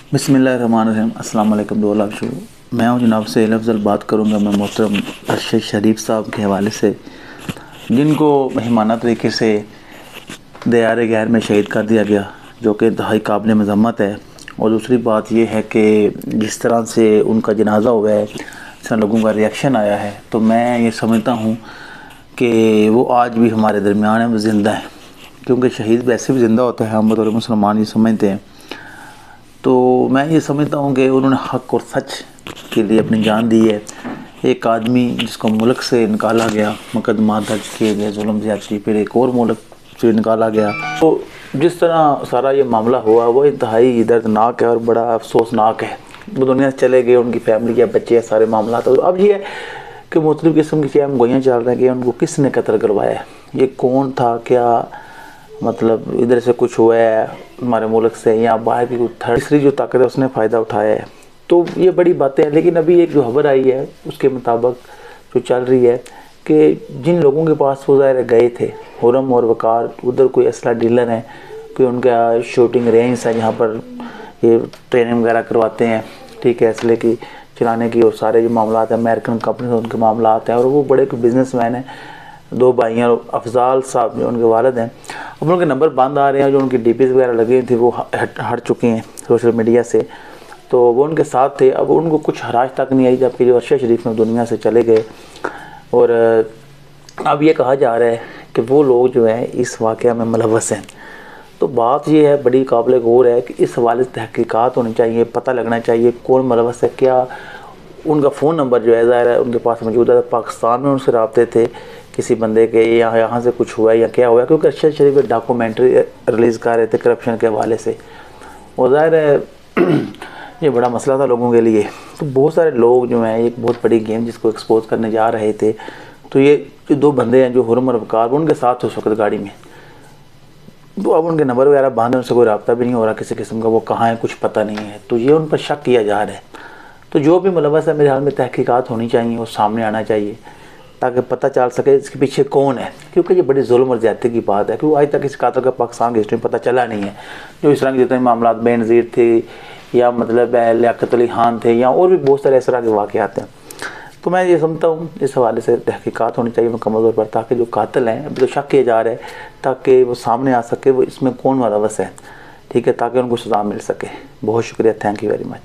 बिस्मिल्लाहिर्रहमानिर्रहीम। अस्सलाम वालेकुम दोस्तों, मैं हूं जनाब से लफ्ज़ल बात करूंगा मैं मोहतरम अरशद शरीफ साहब के हवाले से, जिनको मेहमाना तरीके से दयार गैर में शहीद कर दिया गया, जो कि इंतहाई काबिल मज़म्मत है। और दूसरी बात यह है कि जिस तरह से उनका जनाजा हुआ है, जिस तरह लोगों का रिएक्शन आया है, तो मैं ये समझता हूँ कि वो आज भी हमारे दरमियान है, वो ज़िंदा है। क्योंकि शहीद वैसे भी ज़िंदा होता है, हम बतौर मुसलमान ये समझते हैं। तो मैं ये समझता हूँ कि उन्होंने हक़ और सच के लिए अपनी जान दी है। एक आदमी जिसको मुल्क से निकाला गया, मुकदमा दर्ज किए गए जुल्म ज़्यादती, फिर एक और मुल्क से निकाला गया। तो जिस तरह सारा ये मामला हुआ वो इंतहाई दर्दनाक है और बड़ा अफसोसनाक है। वो दुनिया से चले गए, उनकी फैमिली या बच्चे सारे मामला। तो अब ये है कि मुख्तलिफ़ किस्म की चैम गोइयाँ चल रही हैं कि उनको किसने कत्ल करवाया है, ये कौन था, क्या मतलब इधर से कुछ हुआ है हमारे मुल्क से या बाहर की कोई तीसरी जो ताकत है उसने फ़ायदा उठाया है। तो ये बड़ी बातें हैं। लेकिन अभी एक जो खबर आई है उसके मुताबिक जो चल रही है कि जिन लोगों के पास वो ज़ाहिर गए थे, हुरम और वकार, उधर कोई असला डीलर है, कोई उनका शूटिंग रेंज है जहाँ पर ये ट्रेनिंग वगैरह करवाते हैं, ठीक है, असले की चलाने की, और सारे जो मामला हैं अमेरिकन कंपनी से उनके मामला हैं। और वो बड़े बिजनेसमैन हैं, दो भाई हैं, अफजाल साहब जो उनके वालिद हैं। अब उनके नंबर बंद आ रहे हैं, जो उनकी डीपीज़ वगैरह लगी थी वो हट चुकी हैं सोशल मीडिया से। तो वो उनके साथ थे, अब उनको कुछ हराज तक नहीं आई, जबकि जो अरशद शरीफ में दुनिया से चले गए। और अब ये कहा जा रहा है कि वो लोग जो हैं इस वाक़या में मुलव्वस हैं। तो बात ये है, बड़ी काबिल गौर है कि इस हवाले से तहकीकात होनी चाहिए, पता लगना चाहिए कौन मुलव्वस है। क्या उनका फ़ोन नंबर जो है ज़ाहिर है उनके पास मौजूद है, पाकिस्तान में उनसे रब्ते थे किसी बंदे के, यहाँ से कुछ हुआ या क्या हुआ। क्योंकि अरशद शरीफ एक डॉक्यूमेंट्री रिलीज़ कर रहे थे करप्शन के हवाले से, और ज़ाहिर है ये बड़ा मसला था लोगों के लिए। तो बहुत सारे लोग जो हैं एक बहुत बड़ी गेम जिसको एक्सपोज करने जा रहे थे। तो ये जो दो बंदे हैं जो हुरम और वकार, उनके साथ उस वक्त गाड़ी में, तो अब उनके नंबर वगैरह बंद हैं, उनसे कोई रब्ता भी नहीं हो रहा किसी किस्म का, वो कहाँ है कुछ पता नहीं है। तो ये उन पर शक किया जा रहा है। तो जो भी मुलव्वस है मेरे हाल में तहकीकात होनी चाहिए, वो सामने आना चाहिए ताकि पता चल सके इसके पीछे कौन है। क्योंकि ये बड़ी जुल्म और ज़्यादती की बात है, क्योंकि आज तक इस कातल का पाकिस्तान की हिस्ट्री में पता चला नहीं है। जो इस तरह के जितने मामला बेनज़ीर थे या मतलब लियाकत अली खान थे या और भी बहुत सारे इस तरह के वाक़यात हैं। तो मैं ये समझता हूँ इस हवाले से तहकीकात होनी चाहिए मुकम्मल तौर पर, ताकि जो कातिल हैं अभी तो शक किए जा रहे हैं, ताकि वो सामने आ सके वो इसमें कौन मुलव्वस है, ठीक है, ताकि उनको सज़ा मिल सके। बहुत शुक्रिया, थैंक यू वेरी मच।